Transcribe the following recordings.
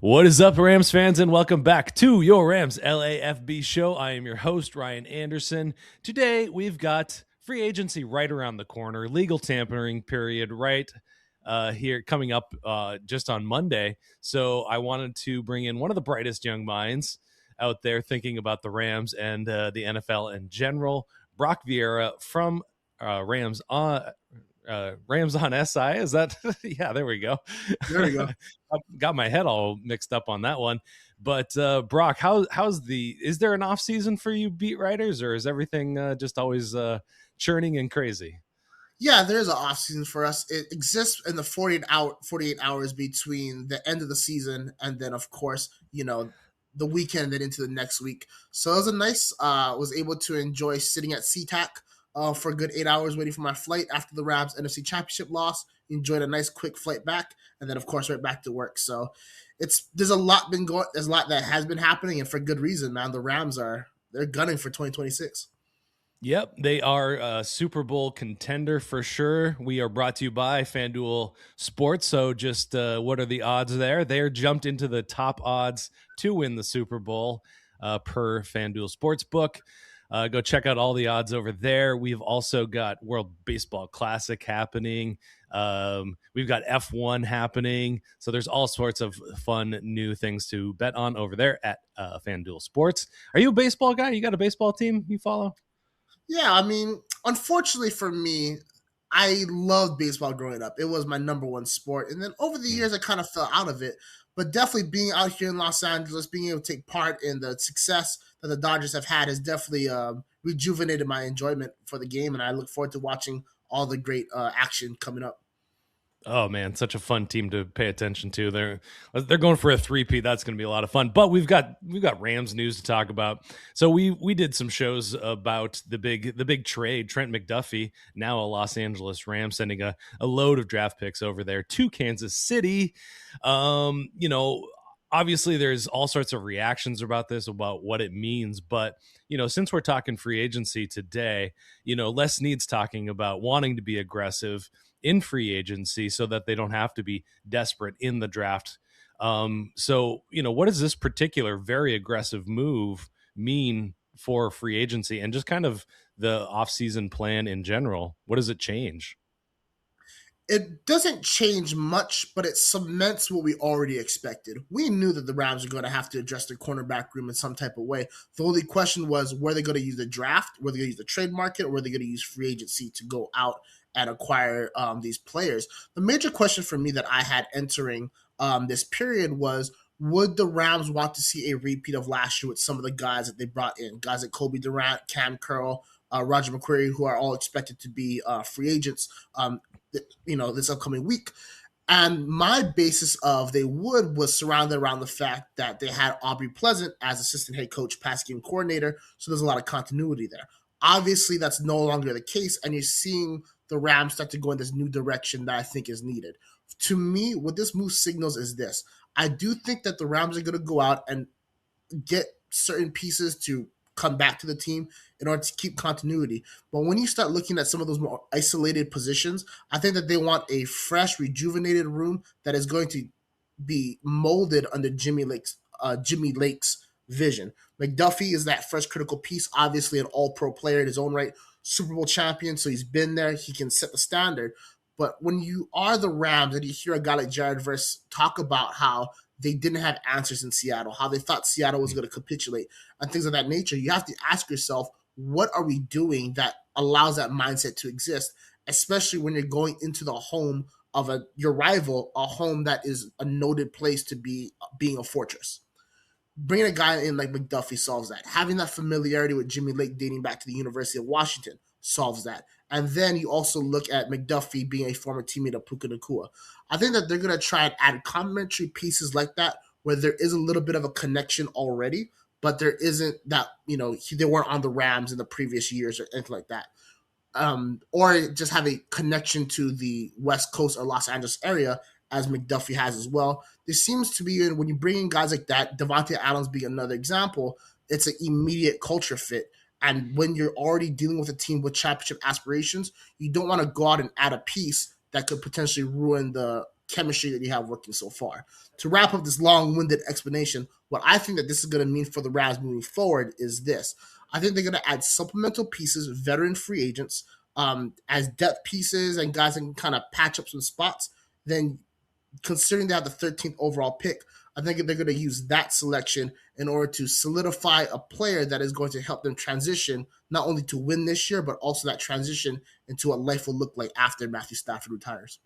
What is up, Rams fans, and welcome back to your Rams LAFB show. I am your host, Ryan Anderson. Today, we've got free agency right around the corner, legal tampering period right here coming up just on Monday. So I wanted to bring in one of the brightest young minds out there thinking about the Rams and the NFL in general, Brock Vierra from Rams on SI. Is that? Yeah, there we go. There we go. I got my head all mixed up on that one. But Brock, is there an off season for you beat writers, or is everything just always churning and crazy? Yeah, there's an off season for us. It exists in the 48 hours between the end of the season and then, of course, the weekend and into the next week. So it was a nice. Was able to enjoy sitting at SeaTac for a good 8 hours waiting for my flight after the Rams NFC Championship loss. Enjoyed a nice quick flight back, and then of course right back to work. So there's a lot that has been happening, and for good reason, man. The Rams they're gunning for 2026. Yep, they are a Super Bowl contender for sure. We are brought to you by FanDuel Sports. So just what are the odds there? They're jumped into the top odds to win the Super Bowl per FanDuel Sportsbook. Go check out all the odds over there. We've also got World Baseball Classic happening. We've got F1 happening. So there's all sorts of fun new things to bet on over there at FanDuel Sports. Are you a baseball guy? You got a baseball team you follow? Yeah, I mean, unfortunately for me, I loved baseball growing up. It was my number one sport. And then over the years, I kind of fell out of it. But definitely being out here in Los Angeles, being able to take part in the success that the Dodgers have had has definitely rejuvenated my enjoyment for the game. And I look forward to watching all the great action coming up. Oh man, such a fun team to pay attention to. They're going for a three-peat. That's going to be a lot of fun. But we've got Rams news to talk about. So we did some shows about the big trade. Trent McDuffie, now a Los Angeles Ram, sending a load of draft picks over there to Kansas City. Obviously there's all sorts of reactions about this, about what it means. But, since we're talking free agency today, Les needs talking about wanting to be aggressive in free agency so that they don't have to be desperate in the draft. So, what does this particular very aggressive move mean for free agency and just kind of the offseason plan in general? What does it change? It doesn't change much, but it cements what we already expected. We knew that the Rams were going to have to address their cornerback room in some type of way. The only question was, were they going to use the draft, were they going to use the trade market, or were they going to use free agency to go out and acquire these players? The major question for me that I had entering this period was, would the Rams want to see a repeat of last year with some of the guys that they brought in? Guys like Kobe Durant, Kam Curl, Roger McCreary, who are all expected to be free agents this upcoming week. And my basis of they was surrounded around the fact that they had Aubrey Pleasant as assistant head coach, pass game coordinator. So there's a lot of continuity there. Obviously, that's no longer the case, and you're seeing the Rams start to go in this new direction that I think is needed. To me, what this move signals is this. I do think that the Rams are going to go out and get certain pieces to come back to the team in order to keep continuity. But when you start looking at some of those more isolated positions, I think that they want a fresh, rejuvenated room that is going to be molded under Jimmy Lake's vision. McDuffie is that first critical piece, obviously an all-pro player in his own right, Super Bowl champion, so he's been there. He can set the standard. But when you are the Rams and you hear a guy like Jared Verse talk about how they didn't have answers in Seattle, how they thought Seattle was going to capitulate and things of that nature, you have to ask yourself, what are we doing that allows that mindset to exist, especially when you're going into the home of your rival, a home that is a noted place to be being a fortress. Bringing a guy in like McDuffie solves that. Having that familiarity with Jimmy Lake dating back to the University of Washington solves that. And then you also look at McDuffie being a former teammate of Puka Nacua. I think that they're going to try and add complementary pieces like that where there is a little bit of a connection already, but there isn't that, they weren't on the Rams in the previous years or anything like that. Or just have a connection to the West Coast or Los Angeles area as McDuffie has as well. There seems to be, when you bring in guys like that, Devontae Adams being another example, it's an immediate culture fit. And when you're already dealing with a team with championship aspirations, you don't want to go out and add a piece that could potentially ruin the chemistry that you have working so far. To wrap up this long-winded explanation, what I think that this is going to mean for the Rams moving forward is this. I think they're going to add supplemental pieces, veteran free agents, as depth pieces and guys that can kind of patch up some spots. Then, considering they have the 13th overall pick, I think they're going to use that selection in order to solidify a player that is going to help them transition not only to win this year, but also that transition into what life will look like after Matthew Stafford retires.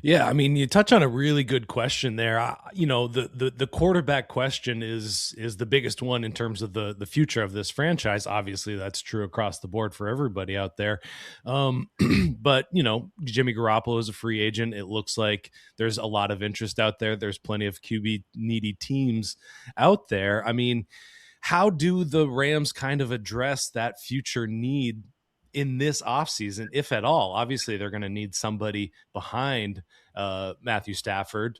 Yeah, I mean, you touch on a really good question there. The quarterback question is the biggest one in terms of the future of this franchise. Obviously, that's true across the board for everybody out there. But Jimmy Garoppolo is a free agent. It looks like there's a lot of interest out there. There's plenty of QB needy teams out there. I mean, how do the Rams kind of address that future need in this offseason, if at all? Obviously, they're going to need somebody behind Matthew Stafford.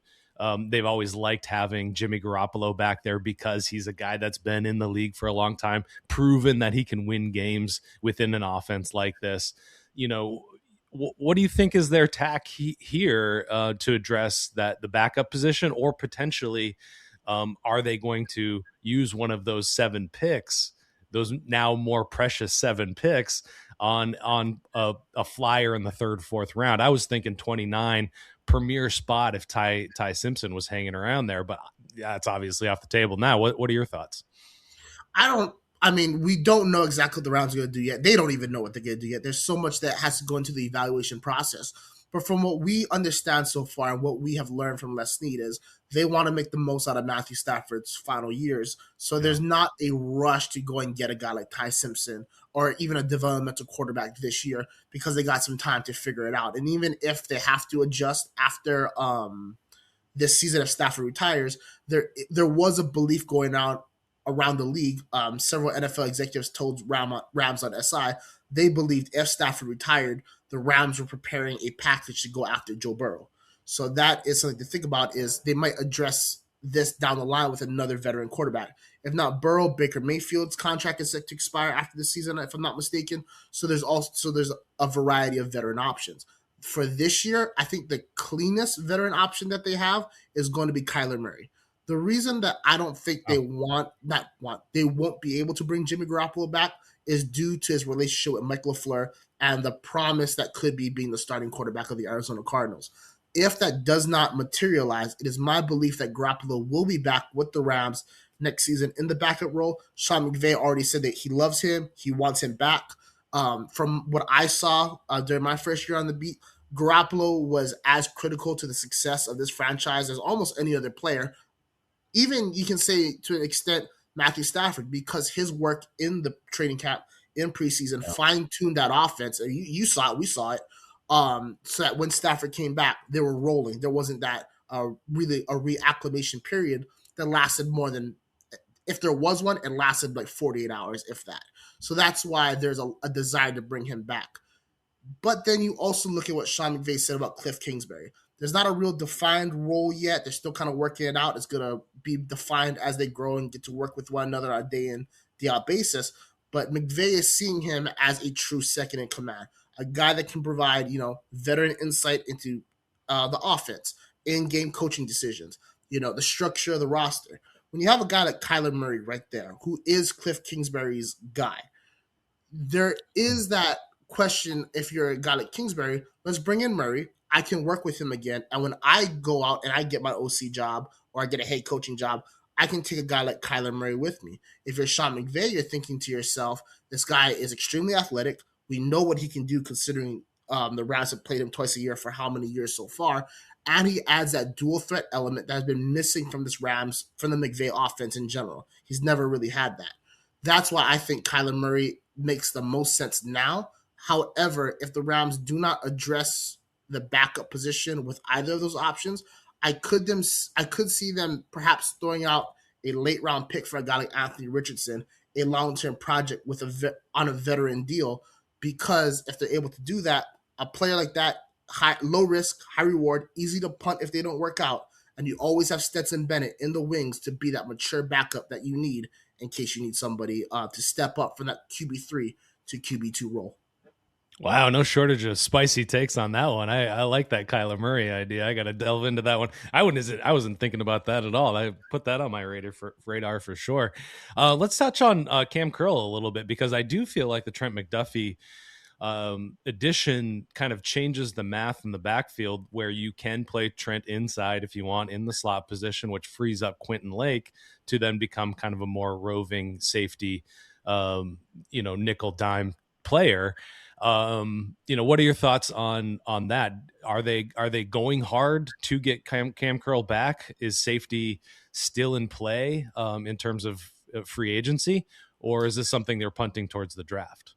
They've always liked having Jimmy Garoppolo back there because he's a guy that's been in the league for a long time, proven that he can win games within an offense like this. What do you think is their tack here to address the backup position, or potentially are they going to use one of those 7 picks, those now more precious 7 picks, on a flyer in the 3rd, 4th round? I was thinking 29, premier spot if Ty Simpson was hanging around there, but yeah, it's obviously off the table now. What are your thoughts? We don't know exactly what the Rams are going to do yet. They don't even know what they're going to do yet. There's so much that has to go into the evaluation process. But from what we understand so far and what we have learned from Les Snead is they want to make the most out of Matthew Stafford's final years. So there's not a rush to go and get a guy like Ty Simpson or even a developmental quarterback this year because they got some time to figure it out. And even if they have to adjust after this season if Stafford retires, there was a belief going out around the league. Several NFL executives told Rams on SI they believed if Stafford retired, the Rams were preparing a package to go after Joe Burrow. So that is something to think about, is they might address this down the line with another veteran quarterback. If not Burrow, Baker Mayfield's contract is set to expire after the season, if I'm not mistaken. So there's a variety of veteran options. For this year, I think the cleanest veteran option that they have is going to be Kyler Murray. The reason that I don't think they won't be able to bring Jimmy Garoppolo back is due to his relationship with Mike LaFleur and the promise that could be being the starting quarterback of the Arizona Cardinals. If that does not materialize, it is my belief that Garoppolo will be back with the Rams next season in the backup role. Sean McVay already said that he loves him. He wants him back. From what I saw during my first year on the beat, Garoppolo was as critical to the success of this franchise as almost any other player. Even you can say to an extent Matthew Stafford, because his work in the training camp in preseason fine-tuned that offense. And you saw it, we saw it. So that when Stafford came back, they were rolling. There wasn't that really a reacclimation period that lasted more than, if there was one, it lasted like 48 hours, if that. So that's why there's a desire to bring him back. But then you also look at what Sean McVay said about Cliff Kingsbury. There's not a real defined role yet. They're still kind of working it out. It's going to be defined as they grow and get to work with one another on a day in, day out basis. But McVay is seeing him as a true second in command, a guy that can provide, veteran insight into the offense, in-game coaching decisions, the structure of the roster. When you have a guy like Kyler Murray right there, who is Cliff Kingsbury's guy, there is that question. If you're a guy like Kingsbury, let's bring in Murray. I can work with him again. And when I go out and I get my OC job or I get a head coaching job, I can take a guy like Kyler Murray with me. If you're Sean McVay, you're thinking to yourself, this guy is extremely athletic. We know what he can do considering the Rams have played him twice a year for how many years so far. And he adds that dual threat element that has been missing from the McVay offense in general. He's never really had that. That's why I think Kyler Murray makes the most sense now. However, if the Rams do not address the backup position with either of those options, I could see them perhaps throwing out a late round pick for a guy like Anthony Richardson, a long-term project with on a veteran deal, because if they're able to do that, a player like that, low risk, high reward, easy to punt if they don't work out, and you always have Stetson Bennett in the wings to be that mature backup that you need in case you need somebody to step up from that QB3 to QB2 role. Wow, no shortage of spicy takes on that one. I like that Kyler Murray idea. I got to delve into that one. I wasn't thinking about that at all. I put that on my radar for sure. Let's touch on Kam Curl a little bit because I do feel like the Trent McDuffie addition kind of changes the math in the backfield where you can play Trent inside if you want in the slot position, which frees up Quentin Lake to then become kind of a more roving safety, nickel dime player. What are your thoughts on that? Are they going hard to get Kam Curl back? Is safety still in play in terms of free agency, or is this something they're punting towards the draft?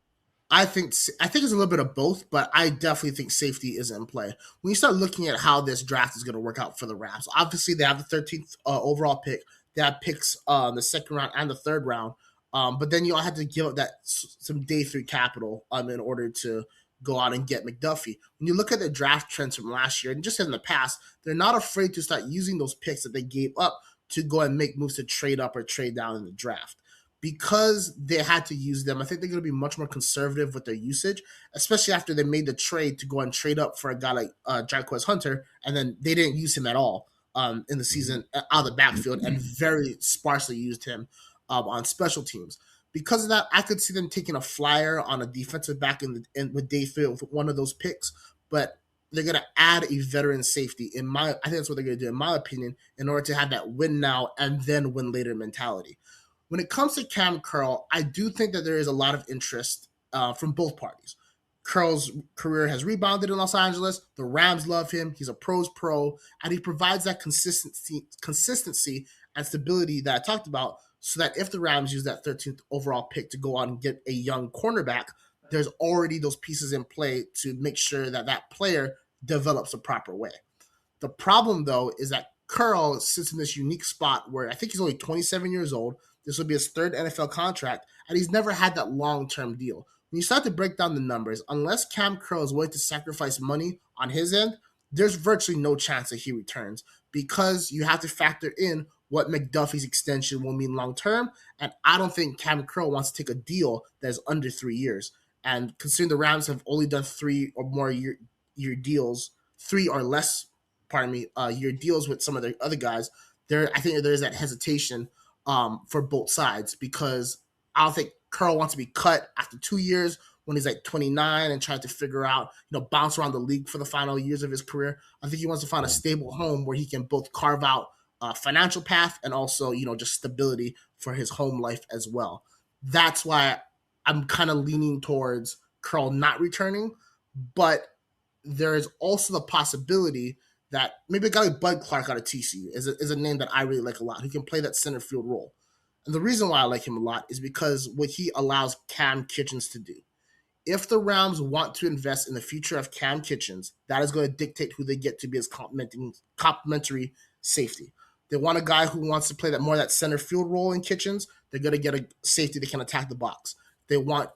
I think it's a little bit of both, but I definitely think safety is in play. When you start looking at how this draft is going to work out for the Rams, obviously they have the 13th overall pick. They have picks the second round and the third round, but then you all have to give up that some day three capital in order to go out and get McDuffie. When you look at the draft trends from last year and just in the past, they're not afraid to start using those picks that they gave up to go and make moves to trade up or trade down in the draft because they had to use them. I think they're going to be much more conservative with their usage, especially after they made the trade to go and trade up for a guy like Jarquez Hunter, and then they didn't use him at all in the season out of the backfield and very sparsely used him on special teams. Because of that, I could see them taking a flyer on a defensive back with day three with one of those picks, but they're going to add a veteran safety. I think that's what they're going to do, in my opinion, in order to have that win now and then win later mentality. When it comes to Kam Curl, I do think that there is a lot of interest from both parties. Curl's career has rebounded in Los Angeles. The Rams love him. He's a pro's pro, and he provides that consistency and stability that I talked about so that if the Rams use that 13th overall pick to go out and get a young cornerback, there's already those pieces in play to make sure that that player develops the proper way. The problem, though, is that Curl sits in this unique spot where I think he's only 27 years old. This will be his third NFL contract, and he's never had that long-term deal. When you start to break down the numbers, unless Kam Curl is willing to sacrifice money on his end, there's virtually no chance that he returns because you have to factor in what McDuffie's extension will mean long-term, and I don't think Kam Curl wants to take a deal that is under 3 years. And considering the Rams have only done 3 or more year deals, 3 or less, year deals with some of the other guys, I think there is that hesitation for both sides because I don't think Curl wants to be cut after 2 years when he's like 29 and trying to figure out, bounce around the league for the final years of his career. I think he wants to find a stable home where he can both carve out a financial path and also, just stability for his home life as well. That's why I'm kind of leaning towards Curl not returning, but there is also the possibility that maybe a guy like Bud Clark out of TCU is a name that I really like a lot, who can play that center field role. And the reason why I like him a lot is because what he allows Cam Kitchens to do. If the Rams want to invest in the future of Cam Kitchens, that is going to dictate who they get to be as complementary safety. They want a guy who wants to play that center field role in Kitchens. They're going to get a safety that can attack the box. They want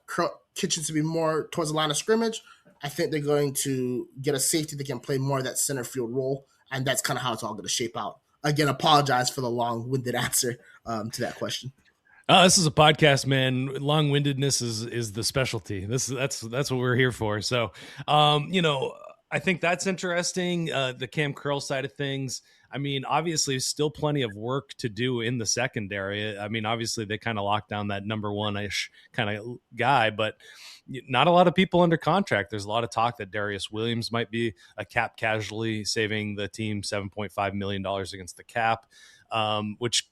Kitchens to be more towards the line of scrimmage. I think they're going to get a safety that can play more of that center field role, and that's kind of how it's all going to shape out. Again, apologize for the long-winded answer to that question. This is a podcast, man. Long-windedness is the specialty. That's what we're here for. So, I think that's interesting. The Kam Curl side of things. I mean, obviously, still plenty of work to do in the secondary. I mean, obviously, they kind of locked down that number one-ish kind of guy, but not a lot of people under contract. There's a lot of talk that Darius Williams might be a cap casualty, saving the team $7.5 million against the cap, which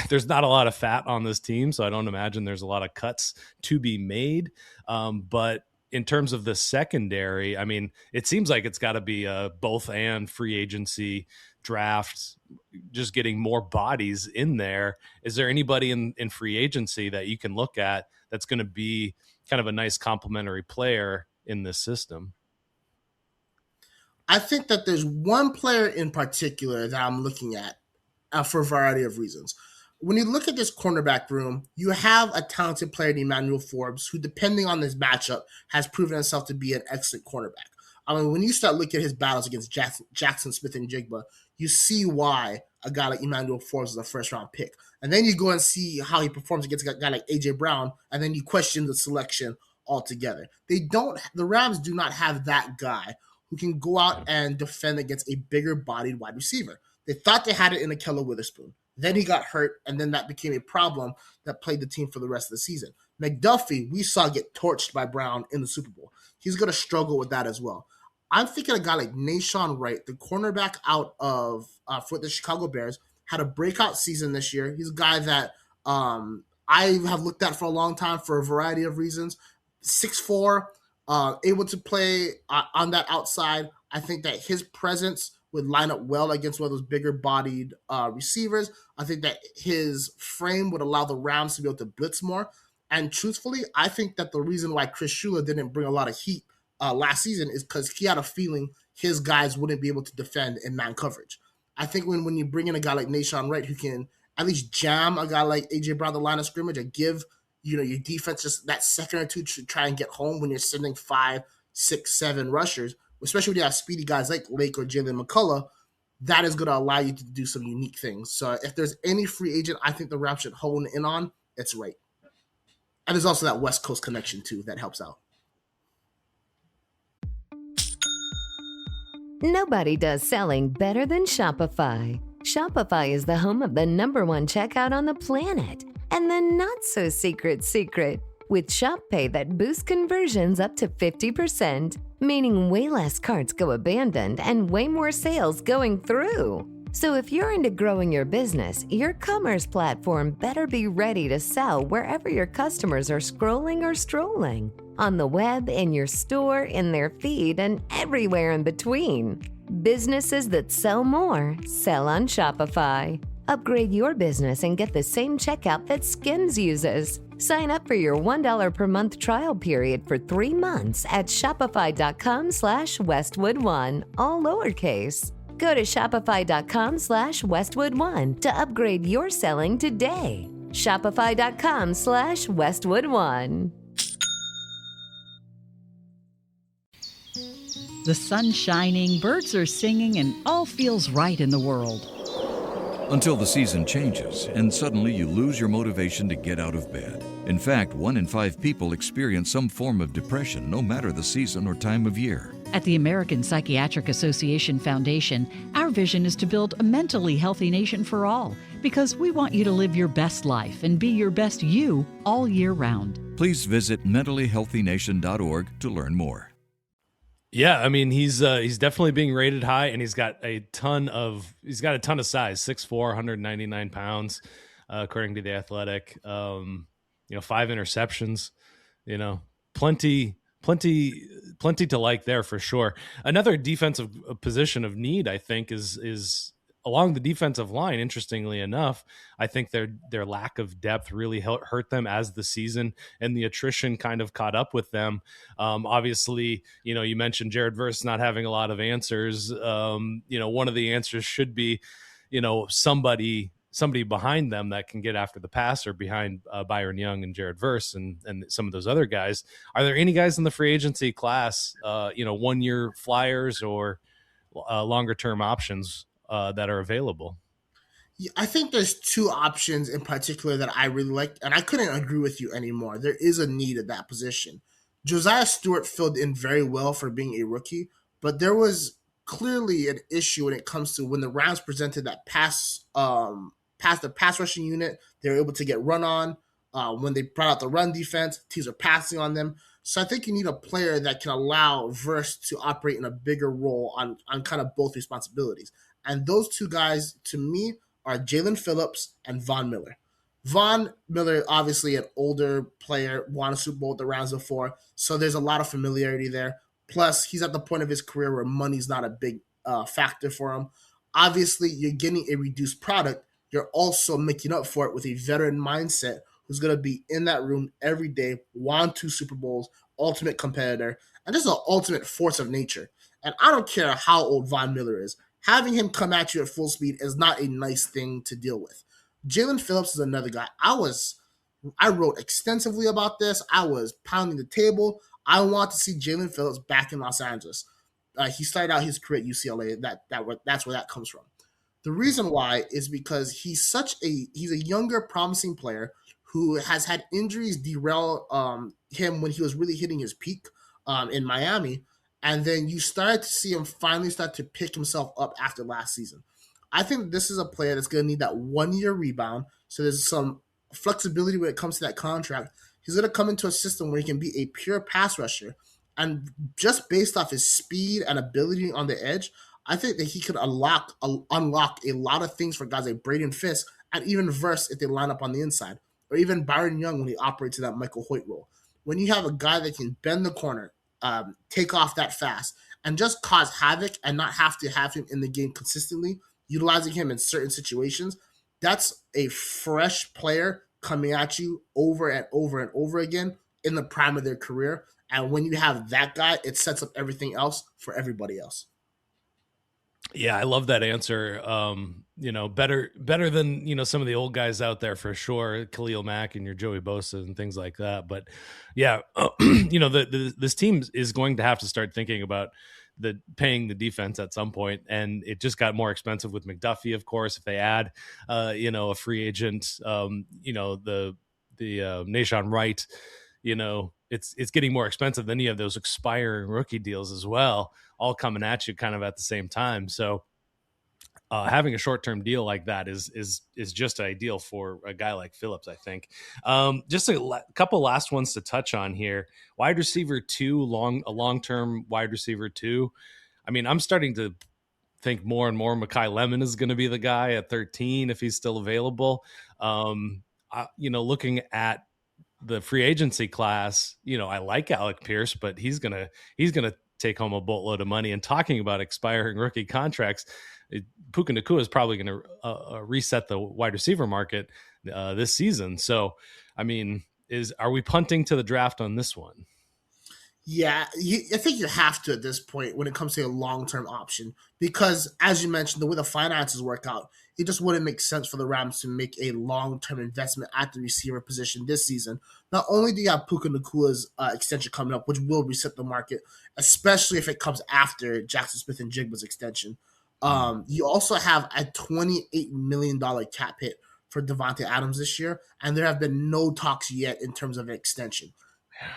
there's not a lot of fat on this team, so I don't imagine there's a lot of cuts to be made. But in terms of the secondary, I mean, it seems like it's got to be a both and free agency draft, just getting more bodies in there. Is there anybody in free agency that you can look at that's going to be kind of a nice complementary player in this system? I think that there's one player in particular that I'm looking at for a variety of reasons. When you look at this cornerback room, you have a talented player named Emmanuel Forbes, who, depending on this matchup, has proven himself to be an excellent cornerback. I mean, when you start looking at his battles against Jackson Smith and Jigba, you see why a guy like Emmanuel Forbes is a first-round pick. And then you go and see how he performs against a guy like A.J. Brown, and then you question the selection altogether. The Rams do not have that guy who can go out and defend against a bigger bodied wide receiver. They thought they had it in Ahkello Witherspoon. Then he got hurt, and then that became a problem that plagued the team for the rest of the season. McDuffie, we saw get torched by Brown in the Super Bowl. He's going to struggle with that as well. I'm thinking a guy like Nahshon Wright, the cornerback out of for the Chicago Bears, had a breakout season this year. He's a guy that I have looked at for a long time for a variety of reasons. 6'4", able to play on that outside. I think that his presence would line up well against one of those bigger bodied receivers. I think that his frame would allow the Rams to be able to blitz more. And truthfully, I think that the reason why Chris Shula didn't bring a lot of heat last season is because he had a feeling his guys wouldn't be able to defend in man coverage. I think when you bring in a guy like Nahshon Wright who can at least jam a guy like A.J. Brown the line of scrimmage and give your defense just that second or two to try and get home when you're sending 5, 6, 7 rushers, especially when you have speedy guys like Lake or Jalen McCullough, that is going to allow you to do some unique things. So if there's any free agent I think the Rams should hone in on, it's Wright. And there's also that West Coast connection too that helps out. Nobody does selling better than Shopify. Shopify is the home of the #1 checkout on the planet. And the not-so-secret, with Shop Pay that boosts conversions up to 50%, meaning way less carts go abandoned and way more sales going through. So if you're into growing your business, your commerce platform better be ready to sell wherever your customers are scrolling or strolling. On the web, in your store, in their feed, and everywhere in between. Businesses that sell more, sell on Shopify. Upgrade your business and get the same checkout that Skims uses. Sign up for your $1 per month trial period for 3 months at shopify.com/Westwood1, all lowercase. Go to shopify.com/Westwood1 to upgrade your selling today. Shopify.com/Westwood1. The sun's shining, birds are singing, and all feels right in the world. Until the season changes and suddenly you lose your motivation to get out of bed. In fact, 1 in 5 people experience some form of depression, no matter the season or time of year. At the American Psychiatric Association Foundation, our vision is to build a mentally healthy nation for all, because we want you to live your best life and be your best you all year round. Please visit mentallyhealthynation.org to learn more. Yeah, I mean he's definitely being rated high, and he's got a ton of size, 6'4", 199 pounds, according to The Athletic. 5 interceptions, plenty to like there for sure. Another defensive position of need, I think, is along the defensive line. Interestingly enough, I think their lack of depth really hurt them as the season and the attrition kind of caught up with them. Obviously, you mentioned Jared Verse not having a lot of answers. One of the answers should be, somebody behind them that can get after the passer behind Byron Young and Jared Verse and some of those other guys. Are there any guys in the free agency class, 1-year flyers or longer term options that are available? Yeah, I think there's 2 options in particular that I really like, and I couldn't agree with you anymore. There is a need at that position. Josiah Stewart filled in very well for being a rookie, but there was clearly an issue when it comes to when the Rams presented that pass rushing unit. They were able to get run on. When they brought out the run defense, teams are passing on them. So I think you need a player that can allow Verse to operate in a bigger role on kind of both responsibilities. And those 2 guys, to me, are Jalen Phillips and Von Miller. Von Miller, obviously an older player, won a Super Bowl with the Rams before, so there's a lot of familiarity there. Plus, he's at the point of his career where money's not a big factor for him. Obviously, you're getting a reduced product. You're also making up for it with a veteran mindset who's going to be in that room every day, won 2 Super Bowls, ultimate competitor, and just an ultimate force of nature. And I don't care how old Von Miller is. Having him come at you at full speed is not a nice thing to deal with. Jalen Phillips is another guy. I wrote extensively about this. I was pounding the table. I want to see Jalen Phillips back in Los Angeles. He started out his career at UCLA. That's where that comes from. The reason why is because he's a younger, promising player who has had injuries derail him when he was really hitting his peak in Miami. And then you started to see him finally start to pick himself up after last season. I think this is a player that's going to need that 1 year rebound. So there's some flexibility when it comes to that contract. He's going to come into a system where he can be a pure pass rusher. And just based off his speed and ability on the edge, I think that he could unlock a lot of things for guys like Braden Fisk and even Verse if they line up on the inside, or even Byron Young when he operates in that Michael Hoyt role. When you have a guy that can bend the corner, take off that fast, and just cause havoc and not have to have him in the game consistently, utilizing him in certain situations, that's a fresh player coming at you over and over and over again in the prime of their career. And when you have that guy, it sets up everything else for everybody else. Yeah, I love that answer. Better than, some of the old guys out there for sure, Khalil Mack and your Joey Bosa and things like that. But yeah, this team is going to have to start thinking about paying the defense at some point, and it just got more expensive with McDuffie, of course. If they add, a free agent, the Nahshon Wright, it's getting more expensive. Then you have those expiring rookie deals as well, all coming at you kind of at the same time. So having a short-term deal like that is just ideal for a guy like Phillips, I think. Just a couple last ones to touch on here. Wide receiver 2, a long-term wide receiver 2. I mean, I'm starting to think more and more Mekhi Lemon is going to be the guy at 13 if he's still available. Looking at the free agency class, I like Alec Pierce, but he's gonna take home a boatload of money. And talking about expiring rookie contracts, Puka Nacua is probably going to reset the wide receiver market this season. So, I mean, are we punting to the draft on this one? Yeah, I think you have to at this point when it comes to a long-term option, because as you mentioned, the way the finances work out, it just wouldn't make sense for the Rams to make a long-term investment at the receiver position this season. Not only do you have Puka Nacua's extension coming up, which will reset the market, especially if it comes after Jackson Smith and Jigba's extension. You also have a $28 million cap hit for Davante Adams this year, and there have been no talks yet in terms of an extension.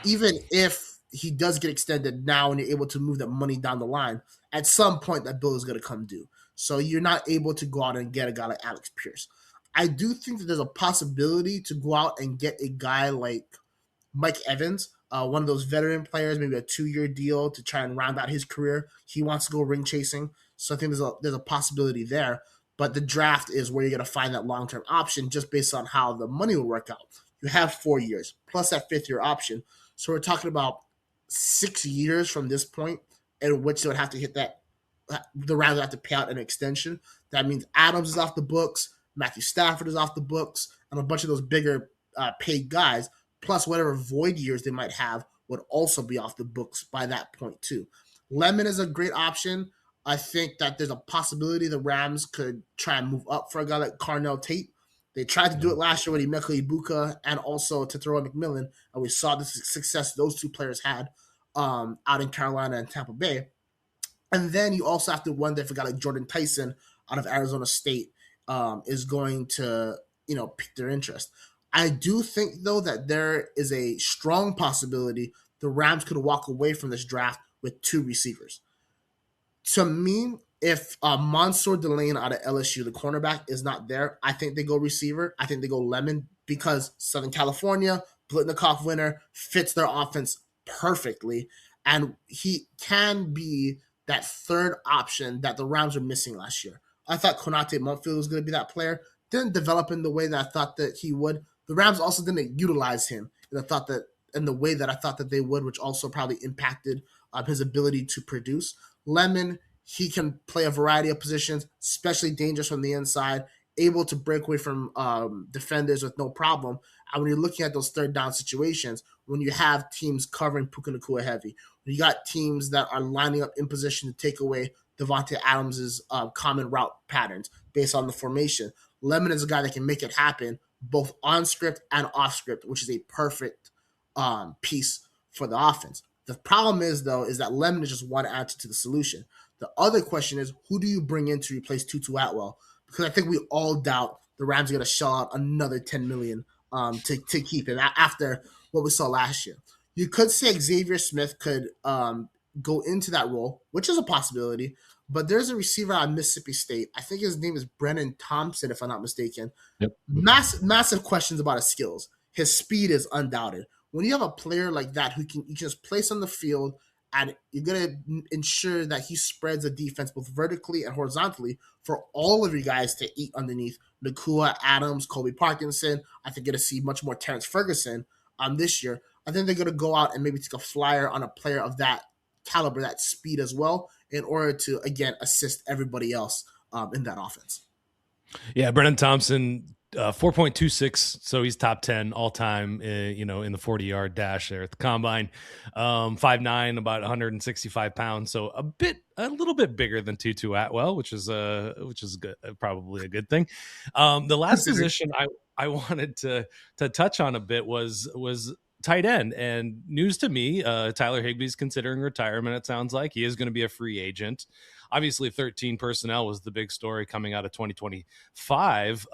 Even if he does get extended now and you're able to move that money down the line, at some point that bill is going to come due. So you're not able to go out and get a guy like Alex Pierce. I do think that there's a possibility to go out and get a guy like Mike Evans, one of those veteran players, maybe a 2-year deal to try and round out his career. He wants to go ring chasing. So I think there's a possibility there. But the draft is where you're going to find that long-term option just based on how the money will work out. You have 4 years plus that 5th-year option. So we're talking about 6 years from this point in which they would have to hit that. The Rams would have to pay out an extension. That means Adams is off the books, Matthew Stafford is off the books, and a bunch of those bigger paid guys, plus whatever void years they might have, would also be off the books by that point too. Lemon is a great option. I think that there's a possibility the Rams could try and move up for a guy like Carnell Tate. They tried to do it last year with Emeka Ibuka and also Tetairoa McMillan, and we saw the success those two players had out in Carolina and Tampa Bay. And then you also have to wonder if a guy like Jordan Tyson out of Arizona State is going to, pique their interest. I do think, though, that there is a strong possibility the Rams could walk away from this draft with 2 receivers. To me, if Mansour Delane out of LSU, the cornerback, is not there, I think they go receiver. I think they go Lemon because Southern California, Blitnikoff winner, fits their offense perfectly. And he can be that third option that the Rams were missing last year. I thought Konate Montfield was going to be that player. Didn't develop in the way that I thought that he would. The Rams also didn't utilize him in the way that I thought that they would, which also probably impacted his ability to produce. Lemon, he can play a variety of positions, especially dangerous from the inside, able to break away from defenders with no problem. And when you're looking at those third down situations, when you have teams covering Puka Nacua heavy, when you got teams that are lining up in position to take away Davante Adams' common route patterns based on the formation, Lemon is a guy that can make it happen both on script and off script, which is a perfect piece for the offense. The problem is, though, is that Lemon is just one answer to the solution. The other question is, who do you bring in to replace Tutu Atwell? Because I think we all doubt the Rams are going to shell out another $10 million to keep him after what we saw last year. You could say Xavier Smith could go into that role, which is a possibility. But there's a receiver at Mississippi State. I think his name is Brennan Thompson, if I'm not mistaken. Yep. Massive questions about his skills. His speed is undoubted. When you have a player like that who you can just place on the field, and you're going to ensure that he spreads the defense both vertically and horizontally for all of you guys to eat underneath. Nakua, Adams, Colby Parkinson. I think you're going to see much more Terrence Ferguson this year. I think they're going to go out and maybe take a flyer on a player of that caliber, that speed as well, in order to, again, assist everybody else in that offense. Yeah, Brennan Thompson, 4.26, so he's top 10 all time, in the 40-yard dash there at the combine. 5'9", about 165 pounds, so a little bit bigger than Tutu Atwell, which is good, probably a good thing. The last position I wanted to touch on a bit was tight end, and news to me, Tyler Higbee's considering retirement. It sounds like he is going to be a free agent. Obviously 13 personnel was the big story coming out of 2025.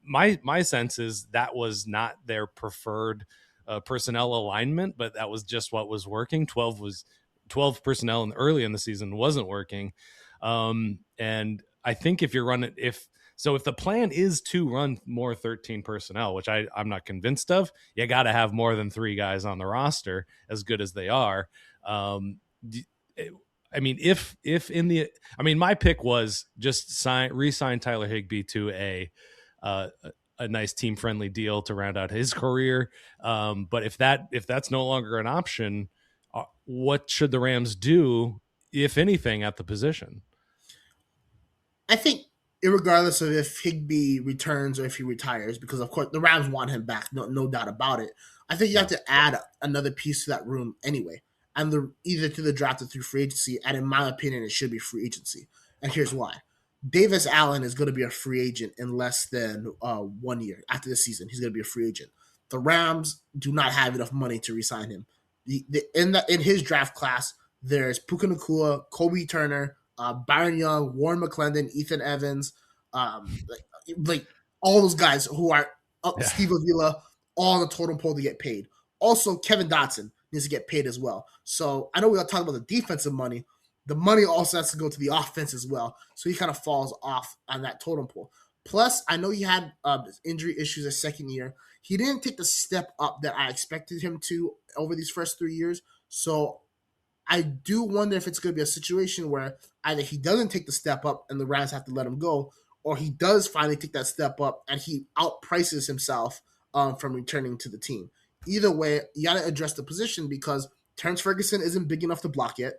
My sense is that was not their preferred personnel alignment, but that was just what was working. 12 personnel early in the season wasn't working. And I think if the plan is to run more 13 personnel, which I'm not convinced of, you got to have more than 3 guys on the roster, as good as they are. My pick was just re-sign Tyler Higbee to a nice team friendly deal to round out his career. But if that's no longer an option, what should the Rams do, if anything, at the position? I think, regardless of if Higbee returns or if he retires, because of course the Rams want him back, no doubt about it. I think you have to add another piece to that room anyway, and either to the draft or through free agency. And in my opinion, it should be free agency. And here's why: Davis Allen is going to be a free agent in less than 1 year after the season. He's going to be a free agent. The Rams do not have enough money to re-sign him. In his draft class, there's Puka Nacua, Kobe Turner, Byron Young, Warren McClendon, Ethan Evans, like all those guys who are Steve Avila, all on the totem pole to get paid. Also, Kevin Dotson needs to get paid as well. So I know we are talking about the defensive money. The money also has to go to the offense as well. So he kind of falls off on that totem pole. Plus, I know he had injury issues his second year. He didn't take the step up that I expected him to over these first 3 years. So I do wonder if it's going to be a situation where either he doesn't take the step up and the Rams have to let him go, or he does finally take that step up and he outprices himself from returning to the team. Either way, you got to address the position because Terrence Ferguson isn't big enough to block yet.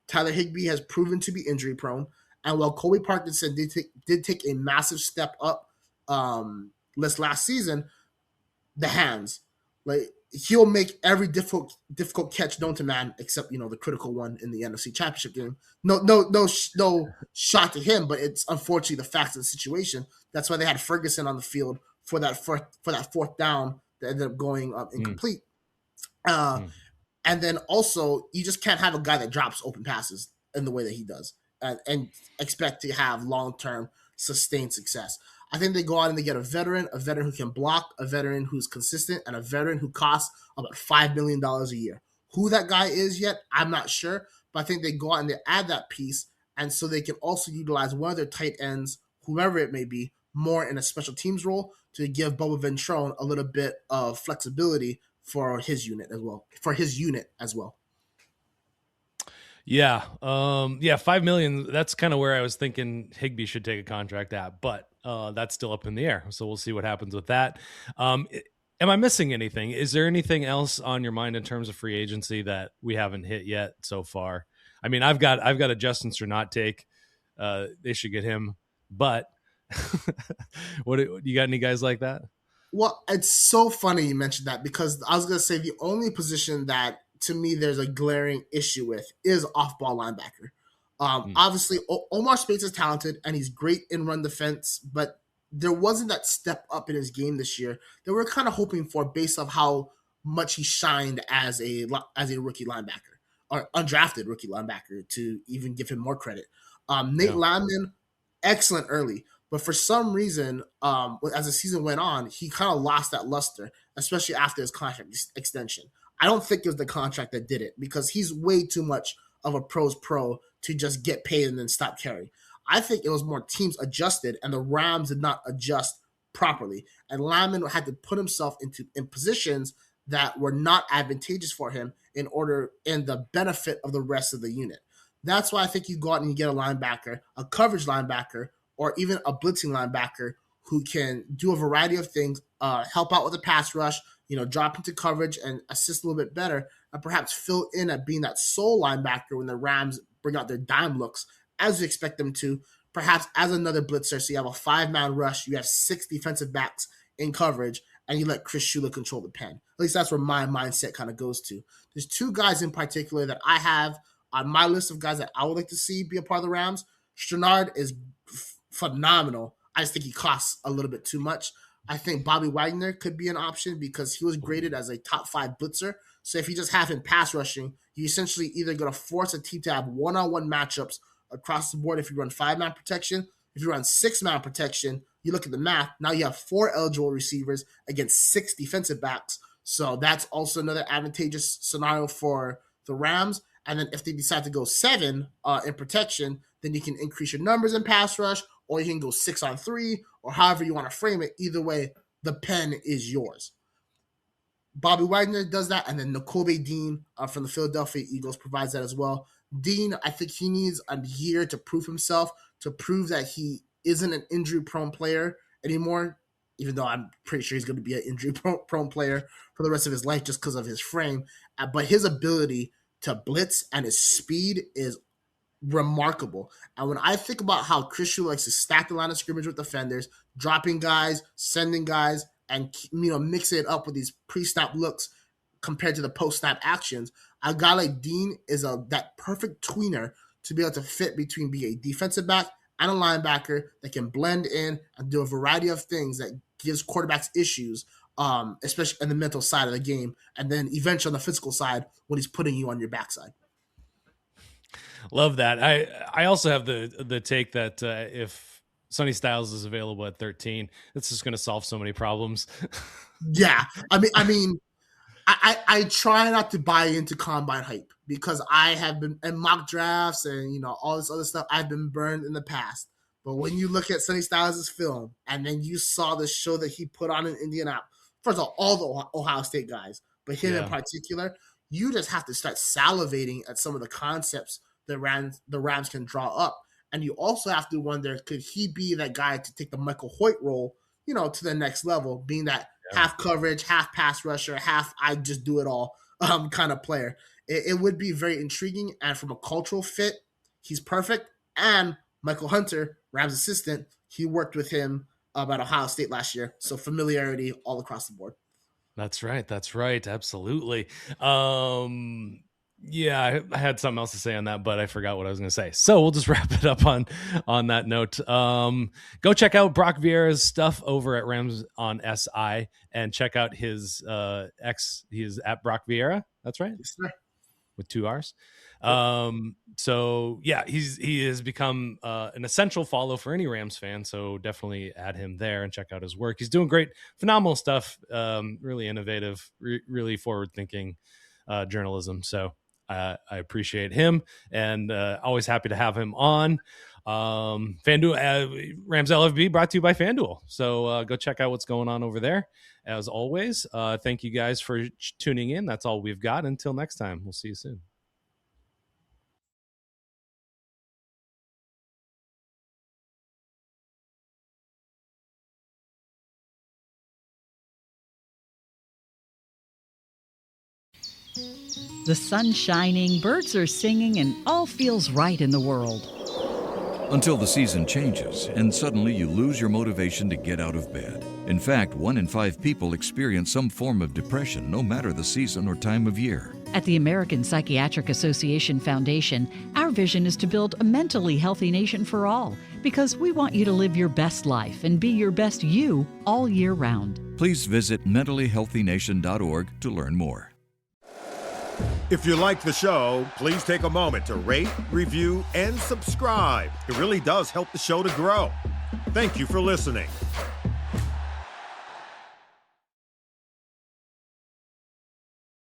Tyler Higbee has proven to be injury prone. And while Colby Parkinson did take a massive step up last season, the hands, like he'll make every difficult catch known to man, except the critical one in the NFC Championship game. No shot to him, but it's unfortunately the facts of the situation. That's why they had Ferguson on the field for that fourth down that ended up going incomplete. And then also, you just can't have a guy that drops open passes in the way that he does and expect to have long-term sustained success. I think they go out and they get a veteran who can block, a veteran who's consistent, and a veteran who costs about $5 million a year. Who that guy is yet, I'm not sure, but I think they go out and they add that piece, and so they can also utilize one of their tight ends, whoever it may be, more in a special teams role to give Bubba Ventrone a little bit of flexibility for his unit as well. Yeah. 5 million. That's kind of where I was thinking Higbee should take a contract at, but that's still up in the air. So we'll see what happens with that. Am I missing anything? Is there anything else on your mind in terms of free agency that we haven't hit yet so far? I mean, I've got a Justin Strnad take. They should get him, but what you got? Any guys like that? Well, it's so funny you mentioned that because I was going to say the only position that to me there's a glaring issue with is off-ball linebacker. Obviously, Omar Speights is talented and he's great in run defense, but there wasn't that step up in his game this year that we're kind of hoping for based off how much he shined as a rookie linebacker or undrafted rookie linebacker to even give him more credit. Nate Landman, excellent early, But for some reason, as the season went on, he kind of lost that luster, especially after his contract extension. I don't think it was the contract that did it, because he's way too much of a pro's pro to just get paid and then stop carrying. I think it was more teams adjusted, and the Rams did not adjust properly. And Lyman had to put himself in positions that were not advantageous for him in the benefit of the rest of the unit. That's why I think you go out and you get a linebacker, a coverage linebacker, or even a blitzing linebacker who can do a variety of things, help out with the pass rush, drop into coverage and assist a little bit better, and perhaps fill in at being that sole linebacker when the Rams bring out their dime looks, as you expect them to, perhaps as another blitzer. So you have a 5-man rush, you have 6 defensive backs in coverage, and you let Chris Shula control the pen. At least that's where my mindset kind of goes to. There's 2 guys in particular that I have on my list of guys that I would like to see be a part of the Rams. Strenard is phenomenal. I just think he costs a little bit too much. I think Bobby Wagner could be an option because he was graded as a top 5 blitzer. So if you just have him pass rushing, you essentially either going to force a team to have one-on-one matchups across the board if you run 5-man protection. If you run 6-man protection, you look at the math, now you have 4 eligible receivers against 6 defensive backs. So that's also another advantageous scenario for the Rams. And then if they decide to go 7 in protection, then you can increase your numbers in pass rush, or you can go 6-on-3, or however you want to frame it. Either way, the pen is yours. Bobby Wagner does that, and then Nakobe Dean from the Philadelphia Eagles provides that as well. Dean, I think he needs a year to prove himself, to prove that he isn't an injury-prone player anymore, even though I'm pretty sure he's going to be an injury-prone player for the rest of his life just because of his frame. But his ability to blitz and his speed is remarkable. And when I think about how Chris Shula likes to stack the line of scrimmage with defenders, dropping guys, sending guys, and mixing it up with these pre-snap looks compared to the post-snap actions, a guy like Dean is that perfect tweener to be able to fit between being a defensive back and a linebacker that can blend in and do a variety of things that gives quarterbacks issues, especially in the mental side of the game, and then eventually on the physical side when he's putting you on your backside. Love that. I also have the take that if Sonny Styles is available at 13, it's just going to solve so many problems. Yeah. I mean, I try not to buy into combine hype because I have been in mock drafts and, all this other stuff. I've been burned in the past. But when you look at Sonny Styles' film and then you saw the show that he put on in Indianapolis, first of all the Ohio State guys, but him in particular, you just have to start salivating at some of the concepts the Rams can draw up. And you also have to wonder, could he be that guy to take the Michael Hoyt role, to the next level, being that half coverage, half pass rusher, half I just do it all kind of player. It would be very intriguing. And from a cultural fit, he's perfect. And Michael Hunter, Rams assistant, he worked with him at Ohio State last year. So familiarity all across the board. That's right. Absolutely. Yeah, I had something else to say on that, but I forgot what I was going to say. So we'll just wrap it up on that note. Go check out Brock Vieira's stuff over at Rams on SI and check out his he is at Brock Vieira. That's right. Yes, sir. With 2 R's. So yeah, he has become an essential follow for any Rams fan. So definitely add him there and check out his work. He's doing great, phenomenal stuff. Really innovative, really forward thinking journalism. So I appreciate him and always happy to have him on. FanDuel, Rams LFB brought to you by FanDuel. So go check out what's going on over there. As always, thank you guys for tuning in. That's all we've got. Until next time, we'll see you soon. The sun's shining, birds are singing, and all feels right in the world. Until the season changes and suddenly you lose your motivation to get out of bed. In fact, 1 in 5 people experience some form of depression, no matter the season or time of year. At the American Psychiatric Association Foundation, our vision is to build a mentally healthy nation for all, because we want you to live your best life and be your best you all year round. Please visit mentallyhealthynation.org to learn more. If you like the show, please take a moment to rate, review, and subscribe. It really does help the show to grow. Thank you for listening.